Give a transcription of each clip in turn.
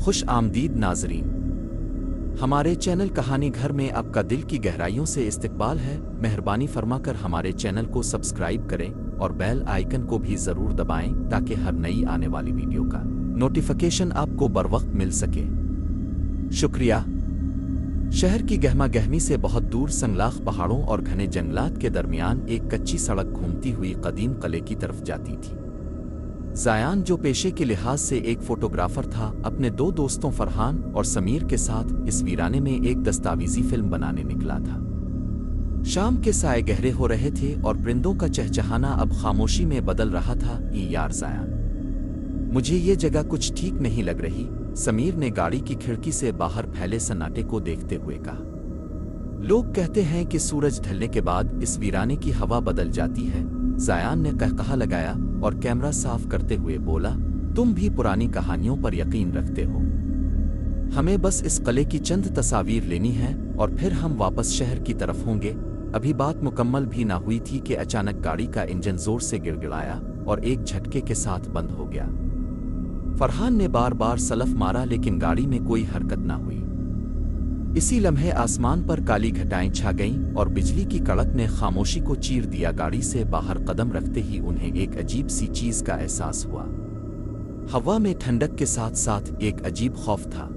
खुश आमदीद नाजरीन, हमारे चैनल कहानी घर में आपका दिल की गहराइयों से इस्तकबाल है। मेहरबानी फरमाकर हमारे चैनल को सब्सक्राइब करें और बेल आइकन को भी ज़रूर दबाएं ताकि हर नई आने वाली वीडियो का नोटिफिकेशन आपको बर वक्त मिल सके। शुक्रिया। शहर की गहमा गहमी से बहुत दूर संगलाख पहाड़ों और घने जंगलात के दरमियान एक कच्ची सड़क घूमती हुई कदीम किले की तरफ जाती थी। ज़ायान, जो पेशे के लिहाज से एक फोटोग्राफर था, अपने दो दोस्तों फरहान और समीर के साथ इस वीराने में एक दस्तावेजी फिल्म बनाने निकला था। शाम के साए गहरे हो रहे थे और परिंदों का चहचहाना अब खामोशी में बदल रहा था। यार ज़ायान, मुझे ये जगह कुछ ठीक नहीं लग रही, समीर ने गाड़ी की खिड़की से बाहर फैले सन्नाटे को देखते हुए कहा। लोग कहते हैं कि सूरज ढलने के बाद इस वीराने की हवा बदल जाती है, ज़ायान ने कहकहा लगाया और कैमरा साफ करते हुए बोला। तुम भी पुरानी कहानियों पर यकीन रखते हो? हमें बस इस किले की चंद तस्वीर लेनी है और फिर हम वापस शहर की तरफ होंगे। अभी बात मुकम्मल भी ना हुई थी कि अचानक गाड़ी का इंजन जोर से गिड़गिड़ाया और एक झटके के साथ बंद हो गया। फरहान ने बार बार सलफ मारा लेकिन गाड़ी में कोई हरकत ना हुई। इसी लम्हे आसमान पर काली घटाएं छा गईं और बिजली की कड़क ने खामोशी को चीर दिया। गाड़ी से बाहर कदम रखते ही उन्हें एक अजीब सी चीज का एहसास हुआ। हवा में ठंडक के साथ साथ एक अजीब खौफ था।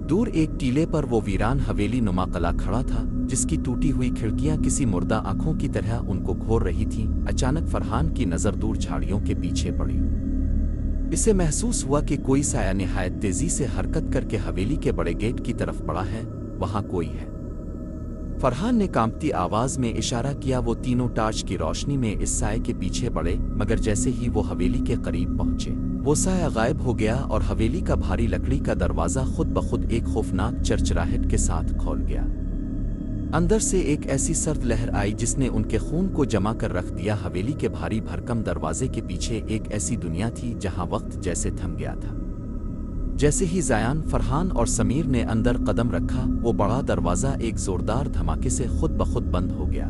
दूर एक टीले पर वो वीरान हवेली नुमा किला खड़ा था, जिसकी टूटी हुई खिड़कियां किसी मुर्दा आंखों की तरह उनको घोर रही थीं। अचानक फरहान की नजर दूर झाड़ियों के पीछे पड़ी। इसे महसूस हुआ कि कोई साया निहायत तेजी से हरकत करके हवेली के बड़े गेट की तरफ बढ़ा है। वहां कोई है। फरहान ने कांपती आवाज में इशारा किया। वो तीनों टार्च की रोशनी में इस साए के पीछे बढ़े, मगर जैसे ही वो हवेली के करीब पहुंचे, वो साया गायब हो गया और हवेली का भारी लकड़ी का दरवाजा खुद ब खुद एक खौफनाक चरचराहट के साथ खोल गया। अंदर से एक ऐसी सर्द लहर आई जिसने उनके खून को जमा कर रख दिया। हवेली के भारी भरकम दरवाजे के पीछे एक ऐसी दुनिया थी जहां वक्त जैसे थम गया था। जैसे ही ज़ायान, फरहान और समीर ने अंदर कदम रखा, वो बड़ा दरवाजा एक जोरदार धमाके से खुद ब खुद बंद हो गया।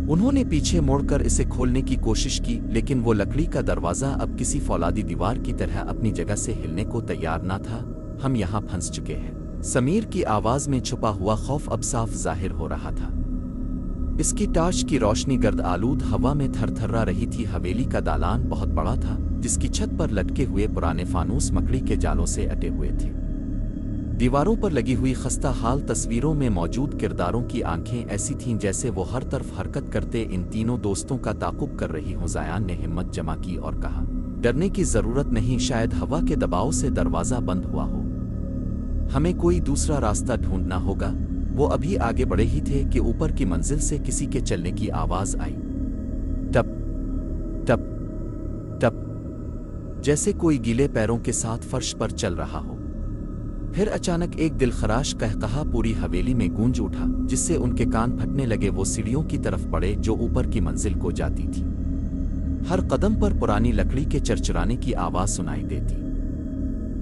उन्होंने पीछे मुड़कर इसे खोलने की कोशिश की, लेकिन वो लकड़ी का दरवाजा अब किसी फौलादी दीवार की तरह अपनी जगह से हिलने को तैयार ना था। हम यहाँ फंस चुके हैं। समीर की आवाज में छुपा हुआ खौफ अब साफ जाहिर हो रहा था। इसकी टार्च की रोशनी गर्द आलूद हवा में थरथरा रही थी। हवेली का दालान बहुत बड़ा था, जिसकी छत पर लटके हुए पुराने फानूस मकड़ी के जालों से अटे हुए थे। दीवारों पर लगी हुई खस्ता हाल तस्वीरों में मौजूद किरदारों की आंखें ऐसी थीं जैसे वो हर तरफ हरकत करते इन तीनों दोस्तों का ताक़ुब कर रही हों। ज़ायान ने हिम्मत जमा की और कहा, डरने की जरूरत नहीं, शायद हवा के दबाव से दरवाजा बंद हुआ हो। हमें कोई दूसरा रास्ता ढूंढना होगा। वो अभी आगे बढ़े ही थे कि ऊपर की मंजिल से किसी के चलने की आवाज आई। टप टप टप, जैसे कोई गीले पैरों के साथ फर्श पर चल रहा हो। फिर अचानक एक दिलखराश कहकहा पूरी हवेली में गूंज उठा, जिससे उनके कान फटने लगे। वो सीढ़ियों की तरफ बढ़े जो ऊपर की मंजिल को जाती थी। हर कदम पर पुरानी लकड़ी के चरचराने की आवाज सुनाई देती।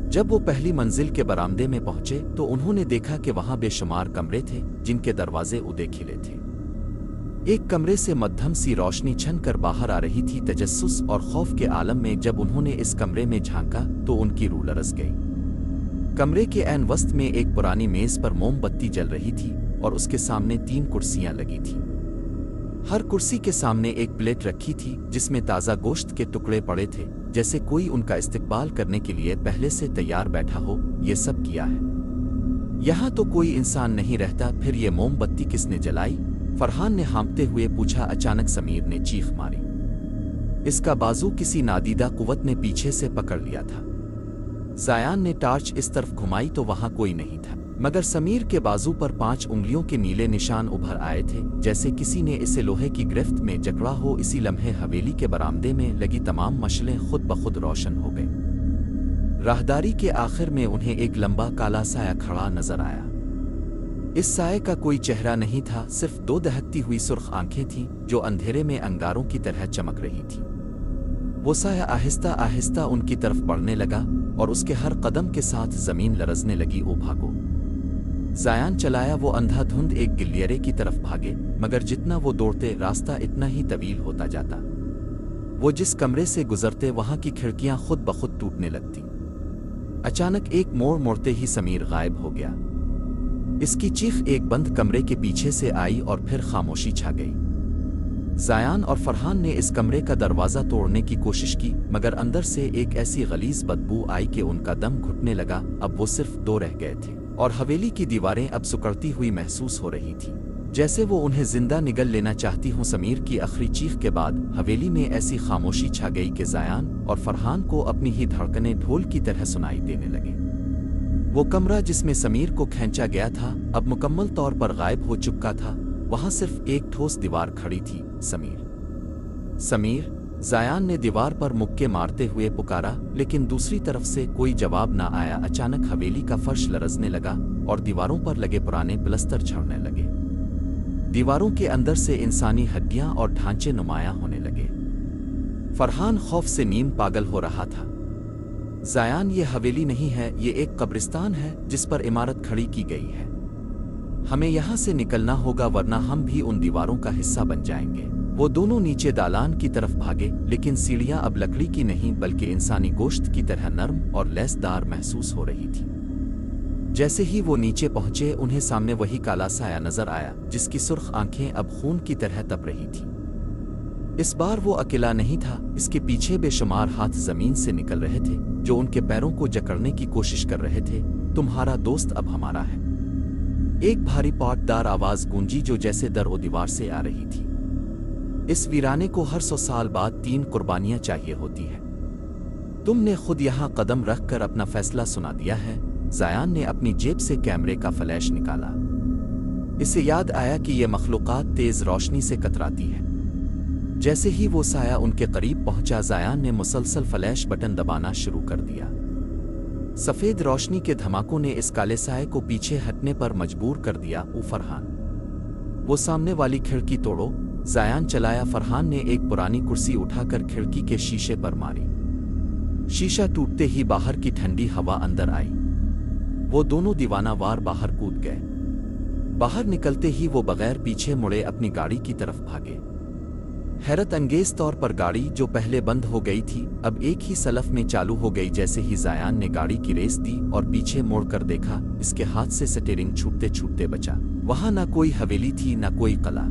जब वो पहली मंजिल के बरामदे में पहुंचे तो उन्होंने देखा कि वहां बेशुमार कमरे थे, जिनके दरवाजे उदे खिले थे। एक कमरे से मध्यम सी रोशनी छन कर बाहर आ रही थी। तजस्सुस और खौफ के आलम में जब उन्होंने इस कमरे में झांका तो उनकी रूह लरस गई। कमरे के ऐन वस्त में एक पुरानी मेज पर मोमबत्ती जल रही थी और उसके सामने 3 कुर्सियां लगी थीं। हर कुर्सी के सामने एक प्लेट रखी थी जिसमें ताज़ा गोश्त के टुकड़े पड़े थे, जैसे कोई उनका इस्तकबाल करने के लिए पहले से तैयार बैठा हो। ये सब किया है। यहाँ तो कोई इंसान नहीं रहता, फिर ये मोमबत्ती किसने जलाई? फरहान ने हाँफते हुए पूछा। अचानक समीर ने चीख मारी। इसका बाजू किसी नादीदा कुव्वत ने पीछे से पकड़ लिया था। ज़ायान ने टार्च इस तरफ घुमाई तो वहां कोई नहीं था, मगर समीर के बाजू पर 5 उंगलियों के नीले निशान उभर आए थे, जैसे किसी ने इसे लोहे की गिरफ्त में जकड़ा हो। इसी लम्हे हवेली के बरामदे में लगी तमाम मशलें खुद ब खुद रोशन हो गईं। राहदारी के आखिर में उन्हें एक लंबा काला साया खड़ा नजर आया। इस साये का कोई चेहरा नहीं था, सिर्फ 2 दहकती हुई सुर्ख आंखें थीं जो अंधेरे में अंगारों की तरह चमक रही थीं। वो साया आहिस्ता आहिस्ता उनकी तरफ बढ़ने लगा और उसके हर कदम के साथ जमीन लरजने लगी। ओ भागो! ज़ायान चलाया। वो अंधाधुंध एक गिलियरे की तरफ भागे, मगर जितना वो दौड़ते रास्ता इतना ही तवील होता जाता। वो जिस कमरे से गुजरते वहां की खिड़कियां खुद ब खुद टूटने लगती। अचानक एक मोड़ मोड़ते ही समीर गायब हो गया। इसकी चीख एक बंद कमरे के पीछे से आई और फिर खामोशी छा गई। ज़यान और फरहान ने इस कमरे का दरवाज़ा तोड़ने की कोशिश की, मगर अंदर से एक ऐसी गलीज़ बदबू आई कि उनका दम घुटने लगा। अब वो सिर्फ दो रह गए थे और हवेली की दीवारें अब सिकुड़ती हुई महसूस हो रही थी, जैसे वो उन्हें जिंदा निगल लेना चाहती हों। समीर की आखिरी चीख के बाद हवेली में ऐसी खामोशी छा गई कि ज़यान और फरहान को अपनी ही धड़कनें ढोल की तरह सुनाई देने लगे। वो कमरा जिसमें समीर को खींचा गया था अब मुकम्मल तौर पर गायब हो चुका था। वहां सिर्फ एक ठोस दीवार खड़ी थी। समीर, समीर। ज़यान ने दीवार पर मुक्के मारते हुए पुकारा, लेकिन दूसरी तरफ से कोई जवाब ना आया। अचानक हवेली का फर्श लरजने लगा और दीवारों पर लगे पुराने प्लस्तर झड़ने लगे। दीवारों के अंदर से इंसानी हड्डियां और ढांचे नुमायां होने लगे। फरहान खौफ से नीम पागल हो रहा था। ज़यान, ये हवेली नहीं है, ये एक कब्रिस्तान है जिस पर इमारत खड़ी की गई है। हमें यहाँ से निकलना होगा वरना हम भी उन दीवारों का हिस्सा बन जाएंगे। वो दोनों नीचे दालान की तरफ भागे, लेकिन सीढ़ियां अब लकड़ी की नहीं बल्कि इंसानी गोश्त की तरह नरम और लैसदार महसूस हो रही थी। जैसे ही वो नीचे पहुंचे उन्हें सामने वही काला साया नजर आया जिसकी सुर्ख आंखें अब खून की तरह तप रही थी। इस बार वो अकेला नहीं था, इसके पीछे बेशुमार हाथ जमीन से निकल रहे थे जो उनके पैरों को जकड़ने की कोशिश कर रहे थे। तुम्हारा दोस्त अब हमारा है। एक भारी पाटदार आवाज गूंजी जो जैसे दर ओ दीवार से आ रही थी। इस वीराने को हर 100 साल बाद 3 कुर्बानियां चाहिए होती है। तुमने खुद यहाँ कदम रखकर अपना फैसला सुना दिया है। ज़यान ने अपनी जेब से कैमरे का फ्लैश निकाला। इसे याद आया कि ये मखलूक़ात तेज रोशनी से कतराती है। जैसे ही वो साया उनके करीब पहुंचा, ज़यान ने मुसलसल फ्लैश बटन दबाना शुरू कर दिया। सफ़ेद रोशनी के धमाकों ने इस काले साये को पीछे हटने पर मजबूर कर दिया। फरहान, वो सामने वाली खिड़की तोड़ो। ज़यान चलाया। फरहान ने एक पुरानी कुर्सी उठाकर खिड़की के शीशे पर मारी। शीशा टूटते ही बाहर की ठंडी हवा अंदर आई। वो दोनों दीवानावार बाहर कूद गए। बाहर निकलते ही वो बगैर पीछे मुड़े अपनी गाड़ी की तरफ भागे। हैरत अंगेज तौर पर गाड़ी जो पहले बंद हो गई थी अब एक ही सलफ में चालू हो गई। जैसे ही ज़यान ने गाड़ी की रेस दी और पीछे मुड़कर देखा, इसके हाथ से स्टीयरिंग छूटते छूटते बचा। वहां ना कोई हवेली थी ना कोई कला,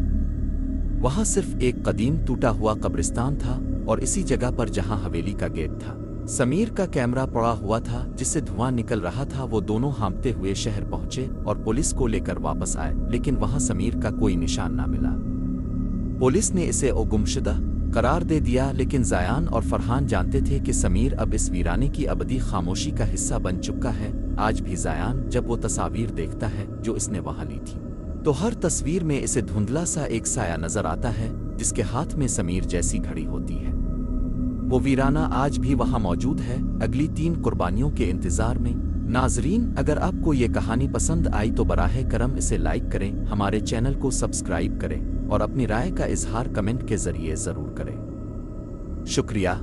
वहां सिर्फ एक कदीम टूटा हुआ कब्रिस्तान था और इसी जगह पर जहां हवेली का गेट था समीर का कैमरा पड़ा हुआ था जिससे धुआं निकल रहा था। वो दोनों हाँफते हुए शहर पहुंचे और पुलिस को लेकर वापस आए, लेकिन वहां समीर का कोई निशान ना मिला। पुलिस ने इसे गुमशुदा करार दे दिया, लेकिन ज़यान और फरहान जानते थे कि समीर अब इस वीराने की अबदी खामोशी का हिस्सा बन चुका है। आज भी ज़यान जब वो तस्वीर देखता है जो इसने वहां ली थी, तो हर तस्वीर में इसे धुंधला सा एक साया नजर आता है जिसके हाथ में समीर जैसी घड़ी होती है। वो वीराना आज भी वहां मौजूद है, अगली 3 कुर्बानियों के इंतजार में। नाजरीन, अगर आपको ये कहानी पसंद आई तो बराहे करम इसे लाइक करें, हमारे चैनल को सब्सक्राइब करें और अपनी राय का इजहार कमेंट के जरिए जरूर करें। शुक्रिया।